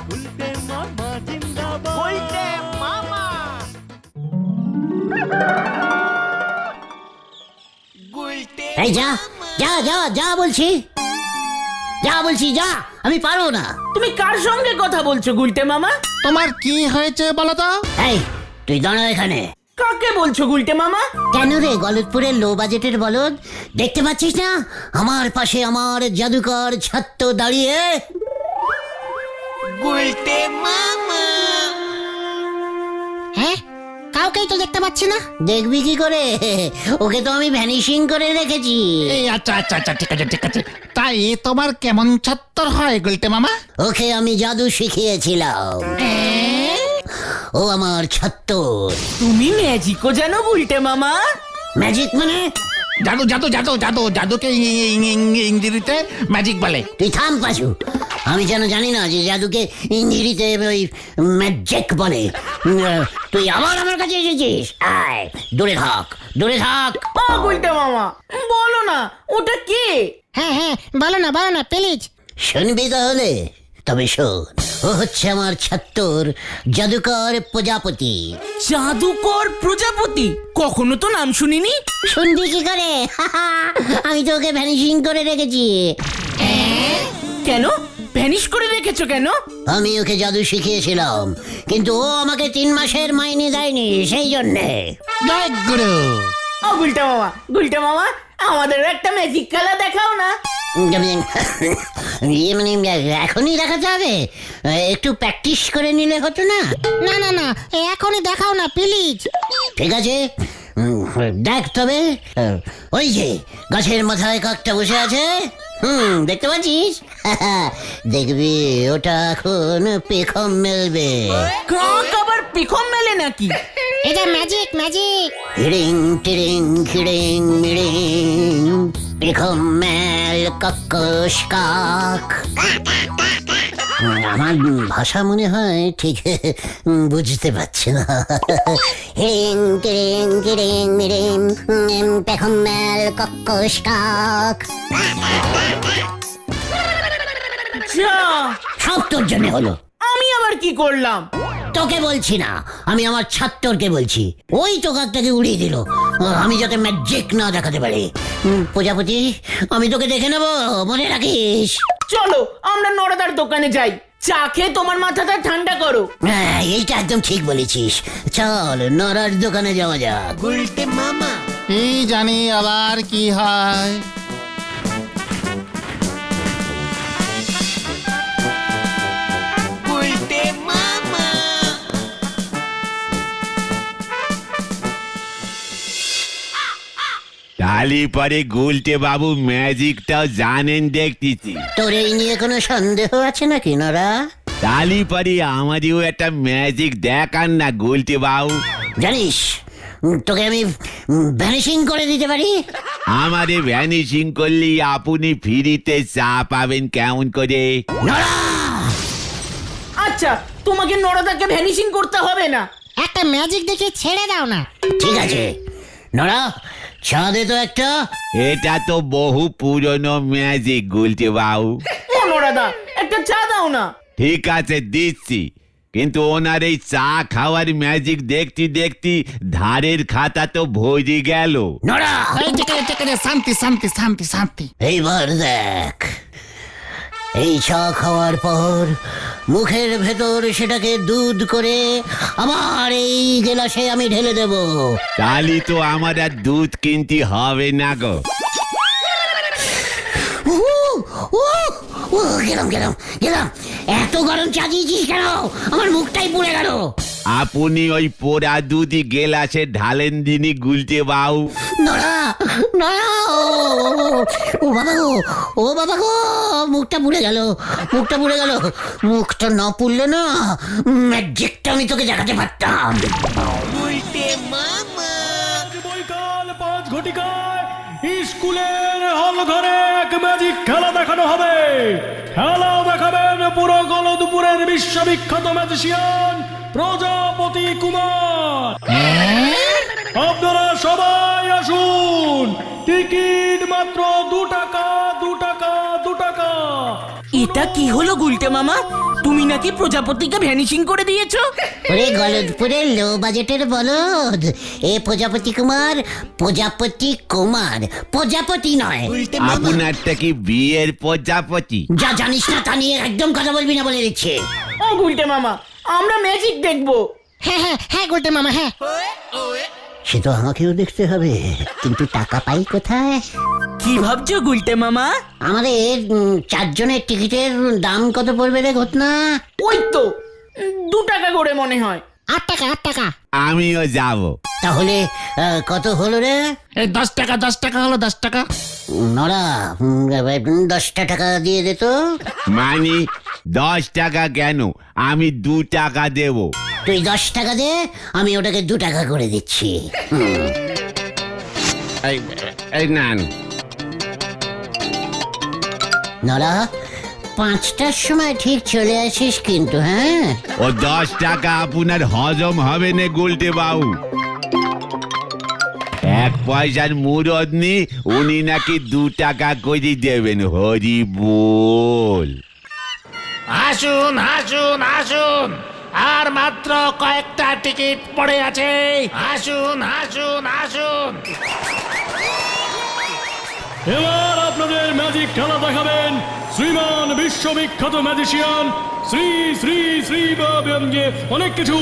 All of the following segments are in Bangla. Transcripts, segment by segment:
এই যা যা যা যা বলছি, যা বলছি যা, আমি পারবো না। তুমি কার সঙ্গে কথা বলছো গুলটে মামা? তোমার কি হয়েছে বলো তো? এই তুই দাঁড়া এখানে। কাকে বলছো গুলটে মামা? কেন রে গলতপুরের লো বাজেটের বলদ, দেখতে পাচ্ছিস না আমার পাশে আমার জাদুকর ছাত্র দাঁড়িয়ে? গুলটে মামা। হ্যাঁ, কাউকেই তো দেখতে পাচ্ছি না। দেখবি কি করে, ওকে তো আমি ভ্যানিশিং করে রেখেছি। এই আচ্ছা আচ্ছা আচ্ছা, ঠিক আছে ঠিক আছে। তাই তোমার কেমন ছাত্র হয় গুলটে মামা? ওকে আমি জাদু শিখিয়েছিলাম, ও আমার ছাত্র। তুমি ম্যাজিকও জানো গুলটে মামা? ম্যাজিক মানে? জাদু জাদু জাদু জাদু জাদুকে ইংরেজিতে ম্যাজিক বলে। তুই থাম পাশু, আমি যেন জানি না যে জাদুকে ইংরেজিতে ওই ম্যাজিক বলে। তুই আবার আমার কাছে এসেছিস, আয় দূরে থাক, দূরে থাক। ও গুলটে মামা বলো না ওটা কে? হ্যাঁ হ্যাঁ, বলো না প্লিজ। শুনবি তাহলে? তবে শোন, ও হচ্ছে আমার ছাত্র জাদুকর প্রজাপতি। জাদুকর প্রজাপতি? কখনো তো নাম শুনিনি। শুনবি কি করে? আমি তো ওকে ভ্যানিশিং করে রেখেছি। কেন ভ্যানিশ করে রেখেছো কেন? আমি ওকে জাদু শিখিয়েছিলাম, কিন্তু ও আমাকে 3 মাসের মাইনে দেয়নি, সেই জন্যে। জয় গুরু। ও গুলটে মামা, গুলটে মামা আমাদের একটা ম্যাজিক খেলা দেখাও না। ইয়ে মানে এখনই দেখাতে হবে? একটু প্র্যাকটিস করে নিলে হতো না? না না না, এখনই দেখাও না প্লিজ। ঠিক আছে, দেখ তবে। ওই যে গাছের মাথায় কাকটা বসে আছে, দেখতে পাচ্ছিস? দেখবি ওটা এখন পেখম মেলবে। কাক আবার পেখম মেলে নাকি? এটা ম্যাজিক ম্যাজিক। হিড়িং টিড়িং খিড়িং মিড়িং, পেখম মেল কক্কস কাক। আমার ভাষা মনে হয় ঠিক বুঝতে পারছি না। হিড়িং টিড়িং খিড়িং মিড়িং, পেখম মেল কক্কস কাক। যা, সব তোর জন্য হলো। আমি আবার কি করলাম? তোকে বলছি না, আমি আমার ছাত্রকে বলছি। ওই তো কাকটাকে উড়িয়ে দিল, আমি যাতে ম্যাজিক না দেখাতে পারি। প্রজাপতি, আমি তোকে দেখে নেবো, মনে রাখিস। চলো আমরা নড়াদার দোকানে যাই, চা খেয়ে তোমার মাথাটা ঠান্ডা করো। হ্যাঁ, এইটা একদম ঠিক বলেছিস। চল নরার দোকানে যাওয়া যাক। গুলটে মামা। কি জানি আবার কি হয়। গুলটে মামা। তালি পরে গুলটে বাবু ম্যাজিকটাও জানেন দেখতেছি। তোর এই নিয়ে কোনো সন্দেহ আছে নাকি নরা? তালি পরে আমাদেরও একটা ম্যাজিক দেখান না গুলটে বাবু। জানিস, তোকে আমি ভ্যানিশিং করে দিতে পারি। আমাদের ভ্যানিশিং করলে আপনি ফ্রিতে চা পাবেন কেমন করে? নরা, আচ্ছা তোমাকে নড়াদাকে ভ্যানিশিং করতে হবে না। একটা ম্যাজিক দেখে ছেড়ে দাও না। ঠিক আছে নরা, চা দে তো একটা। এটা তো বহু পুরনো ম্যাজিক গুলটে বাবু। ও নড়াদা, একটা চা দাও না। ঠিক আছে দিচ্ছি, কিন্তু ওনার এই চা খাওয়ার ম্যাজিক দেখতে দেখতে ধারের খাতা তো ভরে গেল। নরা, এই ঠিক আছে ঠিক আছে, শান্তি শান্তি শান্তি শান্তি। এইবার দেখ, এই চা খাওয়ার পর মুখের ভেতর সেটাকে দুধ করে আমার এই গেলাসে আমি ঢেলে দেব। তালি তো আমার আর দুধ কিনতে হবে না গো। গেলাম গেলাম গেলাম। এত গরম চা দিয়েছিস কেন? আমার মুখটাই পুড়ে গেল। আপনি ওই পোড়া দুধই গেলাসে ঢালেন দিনই গুলটে বাবু। নড়া নড়া, ও বাবা গো, ও বাবা গো, মুখটা পুড়ে গেল, মুখটা পুড়ে গেল। মুখটা না পুড়লে না ম্যাজিকটা আমি তোকে দেখাতে পারতাম। বৈকাল 5 ঘটিকায় স্কুলের হল ঘরে এক ম্যাজিক খেলা দেখানো হবে। খেলা দেখাবেন পুরো গলদপুরের বিশ্ববিখ্যাত ম্যাজিশিয়ান প্রজাপতি কুমার। আপনারা সবাই আসুন, টিকিট মাত্র 2 টাকা 2 টাকা 2 টাকা। এটা কি হলো গুলটে মামা? তুমি নাকি প্রজাপতিকে ভ্যানিশিং করে দিয়েছো? ওরে গলদপুরের লো বাজেটের বলদ, এ প্রজাপতি কুমার, প্রজাপতি কুমার, প্রজাপতি নয়। আপনারটা কি বিয়ের প্রজাপতি? যা জানিস না তা নিয়ে একদম কথা বলবি না বলে দিচ্ছে। ও গুলটে মামা, আমরা ম্যাজিক দেখবো। হ্যাঁ হ্যাঁ হ্যাঁ গুলটে মামা হ্যাঁ। সে তো আমাকেও দেখতে হবে, কিন্তু টাকা পাই কোথায়? কি ভাবছো গুলটে মামা? আমাদের 4 জনের টিকিটের দাম কত পড়বে রে ঘটনা? ওই তো 2 টাকা করে মনে হয়। 8 টাকা 8 টাকা। আমিও যাব। তাহলে কত হলো রে? এই 10 টাকা হলো 10 টাকা। নড়া 10টা টাকা দিয়ে দে তো। মানে 10 টাকা কেন? আমি 2 টাকা দেব। তুই 10 টাকা দে, আমি ওটাকে 2 টাকা করে দিচ্ছি। এই নেন। নড়া 5টার সময় ঠিক চলে আসিস কিন্তু, হ্যাঁ? ও 10 টাকা আপনার হজম হবে না গুলটে বাবু। 1 পয়সার মুরদ নি, উনি নাকি 2 টাকা করে দেবেন। হরি বল। আসুন আসুন আসুন, আর মাত্র কয়েকটা টিকিট পড়ে আছে। আসুন আসুন আসুন। এবার আপনাদের ম্যাজিক খেলা দেখাবেন শ্রীমান বিশ্ববিখ্যাত ম্যাজিশিয়ান শ্রী শ্রী শ্রী অনেক কিছু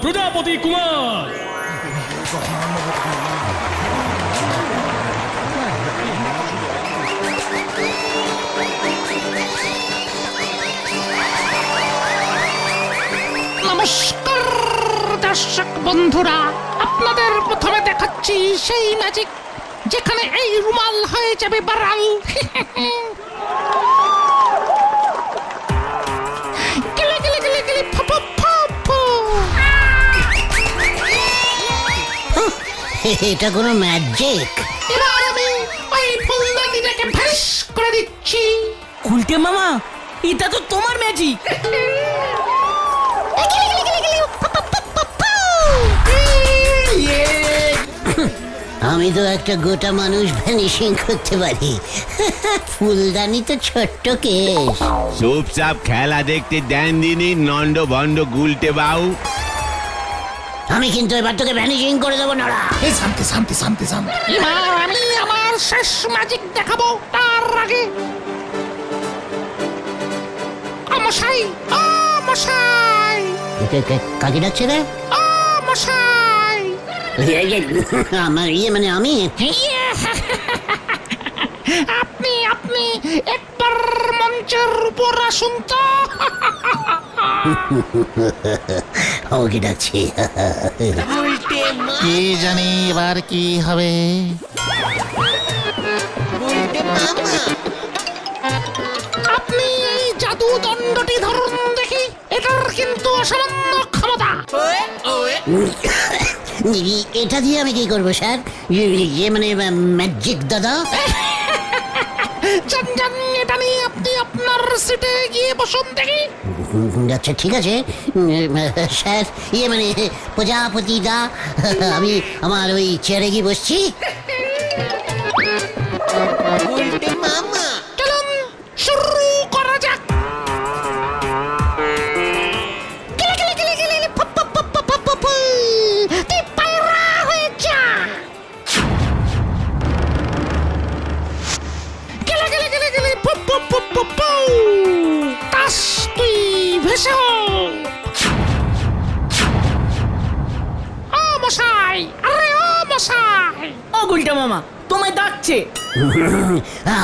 প্রজাপতি কুমার। নমস্কার দর্শক বন্ধুরা, আপনাদের প্রথমে দেখাচ্ছি সেই ম্যাজিক যেখানে এই রুমাল হয়ে যাবে বারাল। গেলে গেলে গেলে গেলে ফু ফু ফু ফু। এটা কোনো ম্যাজিক? এবার আমি ওই ফুলদানিটাকে ফ্যাস করে দিচ্ছি। গুলটে মামা, এটা তো তোমার ম্যাজিক। আমি তো একটা গোটা মানুষ ভ্যানিশিং করতে পারি। ফুলদানি তো ছোট্ট কেস। চুপচাপ খেলা দেখতে দেন দিনি নন্ড ভন্ড গুলটে বাবু। আমি কিন্তু এবার তোকে ভ্যানিশিং করে দেবো নড়া। এই শান্তি শান্তি শান্তি শান্তি। এবার আমি আমার শেষ ম্যাজিক দেখাবো, তার আগে মশাই, ও মশাই, কাকে ডাকছে রে? ও মশাই। আমার মানে আমি। আপনি আপনি একবার মঞ্চের উপর আসুন তো। আমাকে ডাকছে। কে জানি এবার কি হবে। আপনি এই জাদু দণ্ডটি ধরুন দেখি, এটার কিন্তু অসামান্য ক্ষমতা। এটা দিয়ে আমি কি করবো স্যার? ইয়ে মানে ম্যাজিক দাদা। জান জান, এটা নিয়ে আপনি আপনার সিটে গিয়ে বসুন দেখি। আচ্ছা ঠিক আছে স্যার, ইয়ে মানে প্রজাপতি দা, আমি আমার ওই চেয়ারে গিয়ে বসছি। চলুন শুরু করা যাক। গেলে গেলে গেলে গেলে গেলে ফপ ফপ ফপ ফপ ফপ ফপ। তুই পায়রা হয়ে যা। গেলে গেলে গেলে গেলে ফপ ফপ ফপ ফপ ফপ। তাস তুই ভেসে হ। ও মশাই, আরে ও মশাই। ও গুলটে মামা, তোমায় ডাকছে।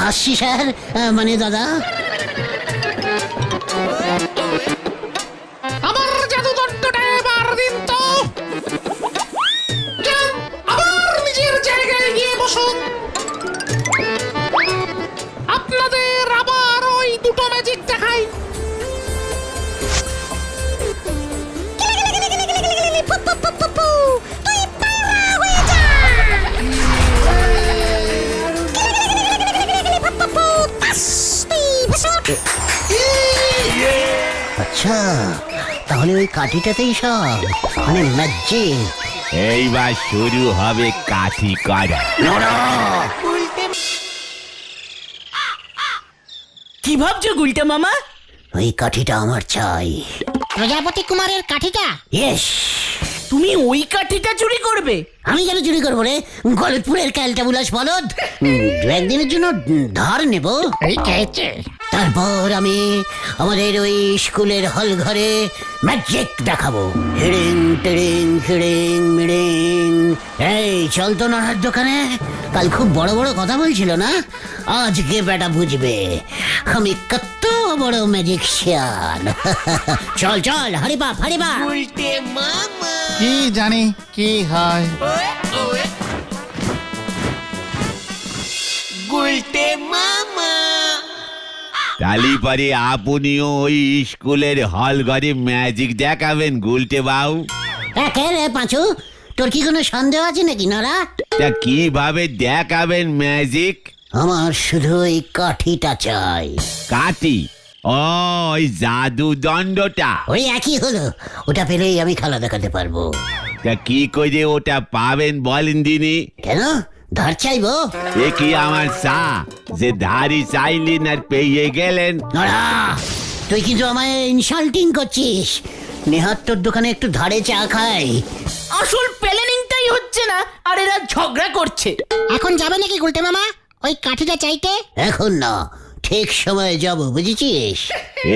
আসছি স্যার, মানে দাদা। আমার জাদুদণ্ডটা এবার দিন তো। যান, আবার নিজের জায়গায় গিয়ে বসুন। আপনাদের আবার ওই দুটো ম্যাজিক দেখাই। আচ্ছা, তাহলে ওই কাঠিটাতেই সব মানে ম্যাজিক। এইবার শুরু হবে কাঠি করা। কি কি ভাবছো গুলটে মামা? ওই কাঠিটা আমার চাই। প্রজাপতি কুমারের কাঠিটা? ইয়েস। তুমি ওই কাঠিটা চুরি করবে? আমি কেন চুরি করবো রে, গলতপুরের ক্যালটা বুলাস বলদ। দু একদিনের জন্য ধার নেব, এই খেয়েছে। তারপর আমি আমাদের ওই স্কুলের হল ঘরে ম্যাজিক দেখাবো। হিড়িং টিড়িং হিড়িং মিড়িং। এই চল তো নাড়ার দোকানে, কাল খুব বড় বড় কথা বলছিল না, আজকে বেটা বুঝবে আমি কত বড় ম্যাজিকশিয়ান। চল চল হরিবাপ হরিবাপ। কি জানি কি হয়। তালি পরে আপনিও ওই স্কুলের হল ঘরে ম্যাজিক দেখাবেন গুলটে বাবু? কে রে পাঁচু, তোর কি কোনো সন্দেহ আছে নাকি নরা? তা কিভাবে দেখাবেন ম্যাজিক? আমার শুধু ওই কাঠিটা চাই। কাটি? ও, ওই জাদু দণ্ডটা? ওই একই হলো, ওটা পেলেই আমি খেলা দেখাতে পারবো। তা কি করে ওটা পাবেন বলেন দিনি? কেন ধার চাইবো? এ কি আমার চা যে ধারি চাইলেন আর পেয়ে গেলেন? নড়া, তুই কিন্তু আমায় ইনসাল্টিং করছিস। নেহাত তোর দোকানে একটু ধারে চা খাই। আসল প্ল্যানিংটাই হচ্ছে না, আর এরা ঝগড়া করছে। এখন যাবে নাকি গুলটে মামা ওই কাঠিটা চাইতে? এখন না, ঠিক সময়ে যাব, বুঝেছিস?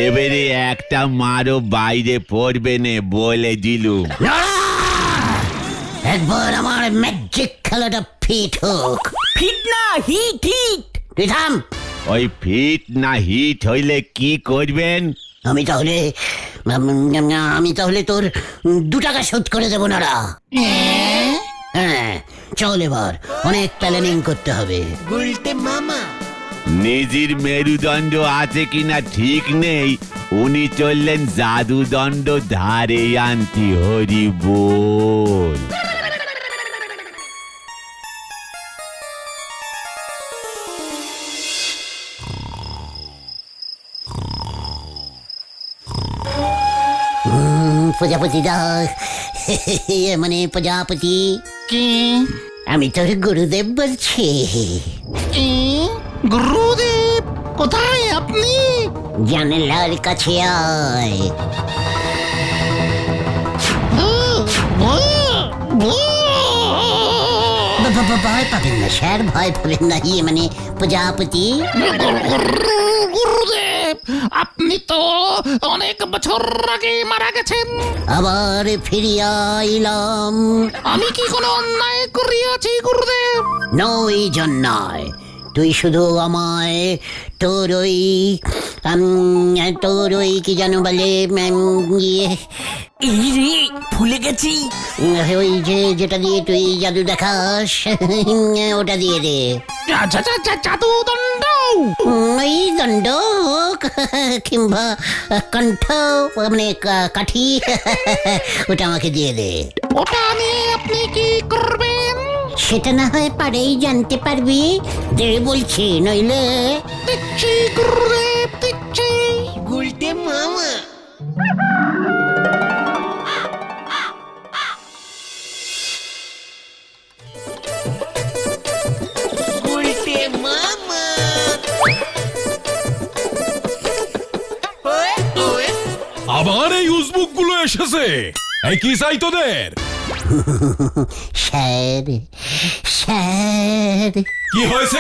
এবারে একটা মারও বাইরে পড়বে নে বলে দিলুম। নড়া, একবার আমার ম্যাজিক খেলাটা ফিট হোক। ফিট না হিট হিট। তুই থাম। ওই ফিট না হিট হইলে কি করবেন? আমি তাহলে তোর 2 টাকা শোধ করে দেবো নড়া। হ্যাঁ চল, এবার অনেক প্ল্যানিং করতে হবে। নিজের মেরুদণ্ড আছে কিনা ঠিক নেই, উনি চললেন জাদুদণ্ড ধারে আনতি। হরি বল। প্রজাপতি দা, মানে প্রজাপতি, কি? আমি তোর গুরুদেব বলছি। কি? গুরুদেব কোথায় আপনি? জানালার কাছে আয়। ভয় পাবেন না স্যার, ভয় পাবেন না। মানে প্রজাপতি। গুরুদেব আপনি তো অনেক বছর আগে মারা গেছেন। আবার ফিরিয়া আইলাম। আমি কি কোনো অন্যায় করিয়াছি গুরুদেব? নই জন্যায়, তুই শুধু আমায় তোর ওই কি যেন বলে, ইয়ে, এই রে ভুলে গেছি। ওই যেটা দিয়ে তুই জাদু দেখাস, ওটা দিয়ে দে। জাদু দণ্ড? ওই দণ্ড হোক কিংবা কণ্ঠ, মানে কাঠি, ওটা আমাকে দিয়ে দে। ওটা নিয়ে আপনি কি করবেন? সেটা না হয় পারেই জানতে পারবি, দে বলছি, নইলে। দিচ্ছি গুরুদেব, দিচ্ছি। আবার এই উজবুক গুলো এসেছে, এই কি চাই তোদের? Sir, sir. কি হয়েছে?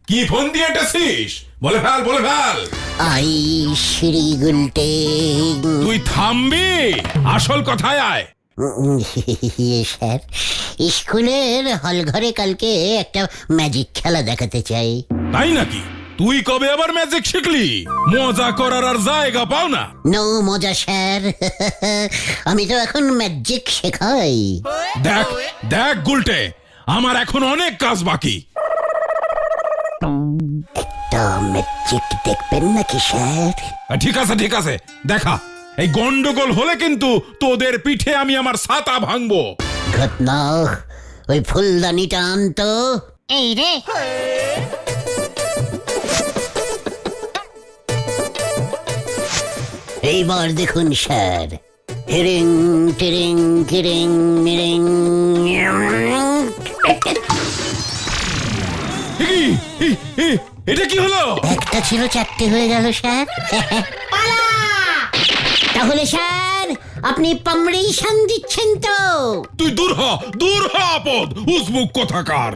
কি ফোন দিয়ে এটেছিস? বলে ফেল, বলে ফেল। আই শ্রী গুলটে। তুই থামবি, আসল কথায় আয়। স্যার, স্কুলের হল ঘরে কালকে একটা ম্যাজিক খেলা দেখাতে চাই। তাই নাকি? তুই কবে আবার ম্যাজিক শিখলি? মজা করার আর জায়গা পাও না। নো মজা স্যার, আমি তো এখন ম্যাজিক শেখাই। দেখ দেখ গুলটে, আমার এখন অনেক কাজ বাকি। একটা ম্যাজিক দেখবেন নাকি স্যার? ঠিক আছে ঠিক আছে, দেখা। এই গন্ডগোল হলে কিন্তু তোদের পিঠে আমি আমার ছাতা ভাঙবো। ঘটনা, ওই ফুলদানিটা আনতো। এই রে, এইবার দেখুন স্যার, হিরিং টিরিং কিরিং মিরিং। এটা কি হলো? একটা ছিল 4টে হয়ে গেল স্যার। তাহলে স্যার আপনি পামড়েশন দিচ্ছেন তো? তুই দূর হ আপদ, উসবুক কোথাকার।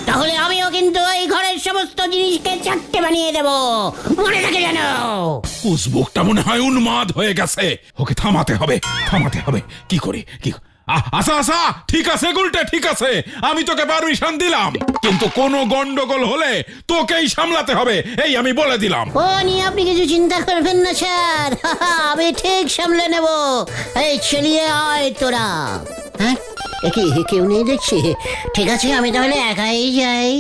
তাহলে আমিও কিন্তু এই ঘরের সমস্ত জিনিসকে 4টে বানিয়ে দেব, মনে থাকে যেন। উসবুকটা মনে হয় উন্মাদ হয়ে গেছে, ওকে থামাতে হবে। কি করি? আশা ঠিক আছে গুলটে, ঠিক আছে, আমি তোকে পারমিশন দিলাম, কিন্তু কোনো গন্ডগোল হলে তোকেই সামলাতে হবে, এই আমি বলে দিলাম। ও নিয়ে আপনি কিছু চিন্তা করবেন না স্যার, আমি ঠিক সামলে নেব। এই চলিয়ে আয় তোরা। হ্যাঁ, কি কেউ নেই দেখছি? ঠিক আছে, আমি তাহলে একাই যাই।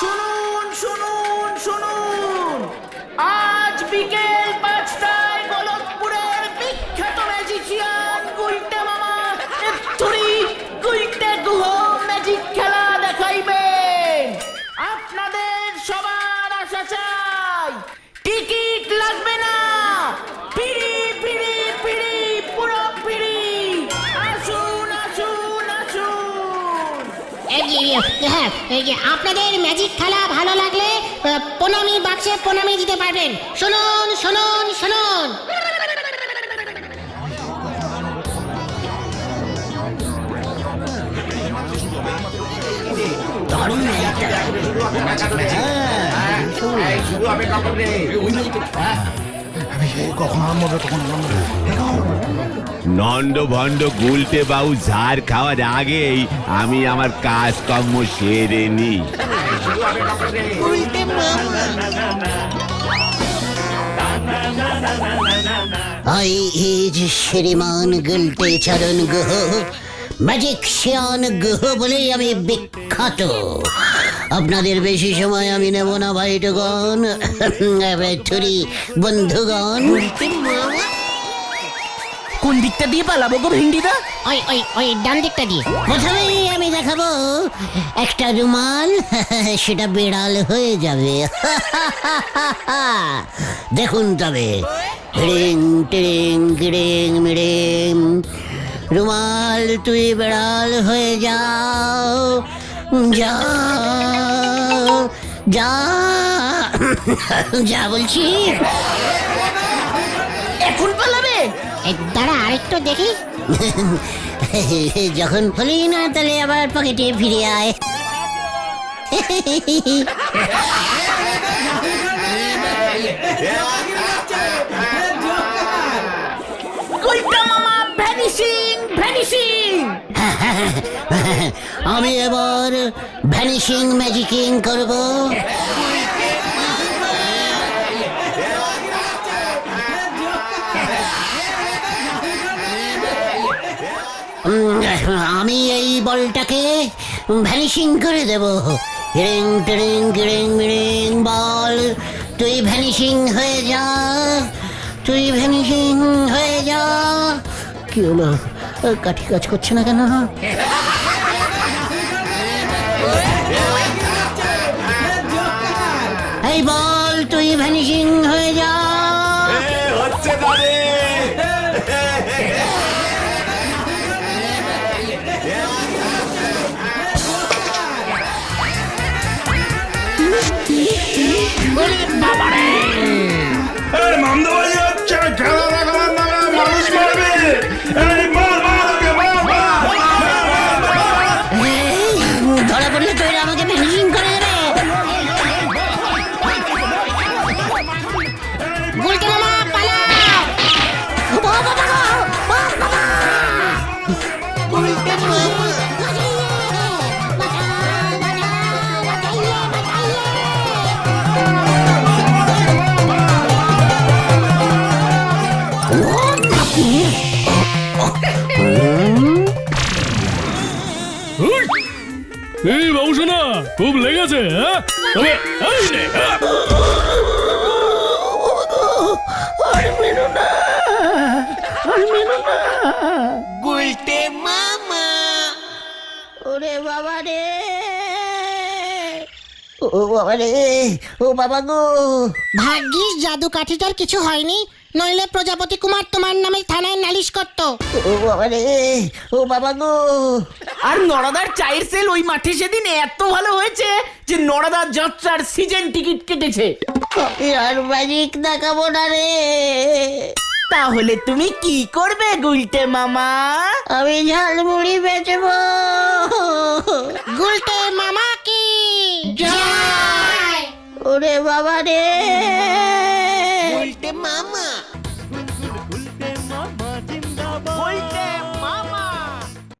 শুনুন শুনুন শুনুন, আজ বিকেল 5টায় গলতপুরের বিখ্যাত ম্যাজিশিয়ান গুলটে মামা গুলটে গুহ ম্যাজিক খেলা দেখাইবেন। আপনাদের সবার আশা চাই, টিকিট লাগবে না, ফিরি ফিরি ফিরি, পুরো ফিরি। আসুন আসুন আসুন। হ্যাঁ, এই যে আপনাদের ম্যাজিক খেলা ভালো লাগলে প্রণামী বাক্সে প্রণামী দিতে পারবেন। শুনুন শুনুন শুনুন। নন্দ ভণ্ড গুলটে বাবু ঝাড় খাওয়ার আগেই আমি আমার কাজকর্ম সেরে নি। I is শ্রীমান গুলটে চরণ গুহ, ম্যাজিকশিয়ান গুহ বলেই আমি বিখ্যাত। আপনাদের বেশি সময় আমি নেব না ভাইটগণ, থুরি বন্ধুগণ। কোন দিকটা দিয়ে পালাবো গো ভিন্ডিদা? ওই ডান দিকটা দিয়ে। প্রথমেই আমি দেখাবো একটা রুমাল, সেটা বেড়াল হয়ে যাবে। দেখুন তবে, রিং টিরিং গিরিং মিরিং, রুমাল তুই বেড়াল হয়ে যাও, যা যা যা বলছি। এখন পালাবে? এই দাঁড়া আরেকটু দেখি। যখন হলি না তাহলে আবার পকেটে ফিরে আয়। গুলটে মামা ভ্যানিশিং ভ্যানিশিং। আমি এবার ভ্যানিশিং ম্যাজিকিং করব। আমি এই বলটাকে ভ্যানিশিং করে দেব। রিং টিরিং গিরিং মিরিং, বল তুই ভ্যানিশিং হয়ে যা, তুই ভ্যানিশিং হয়ে যা। কি হলো, কাঠি কাজ করছে না কেন? এই বল তুই ভ্যানিশিং হয়ে যা। হচ্ছে তারে। ধরা পড়লে তুই আমাকে ভ্যানিশিং করে দেবে। গুলটে মামা পালাও! ও বাবা গো, ও বাবা! এই বাবুসোনা, খুব লেগেছে? হ্যাঁ, তবে এই নে, হ্যাঁ। ওরে বাবা রে, ও বাবা রে, ও বাবা গো। ভাগ্যিস জাদু কাঠিটার কিছু হয়নি, নইলে প্রজাপতি কুমার তোমার নামে থানায় নালিশ করতো। ও বাবা রে, ও বাবা গো। আর নড়াদার চায়ের সেল ওই মাঠে সেদিন এত ভালো হয়েছে যে নড়াদার যাত্রার সিজন টিকিট কেটেছে। আমি আর ম্যাজিক দেখাবো না রে। তাহলে তুমি কি করবে গুলটে মামা? আমি ঝালমুড়ি বেচবো। গুলটে মামা কি জয়। ওরে বাবা রে।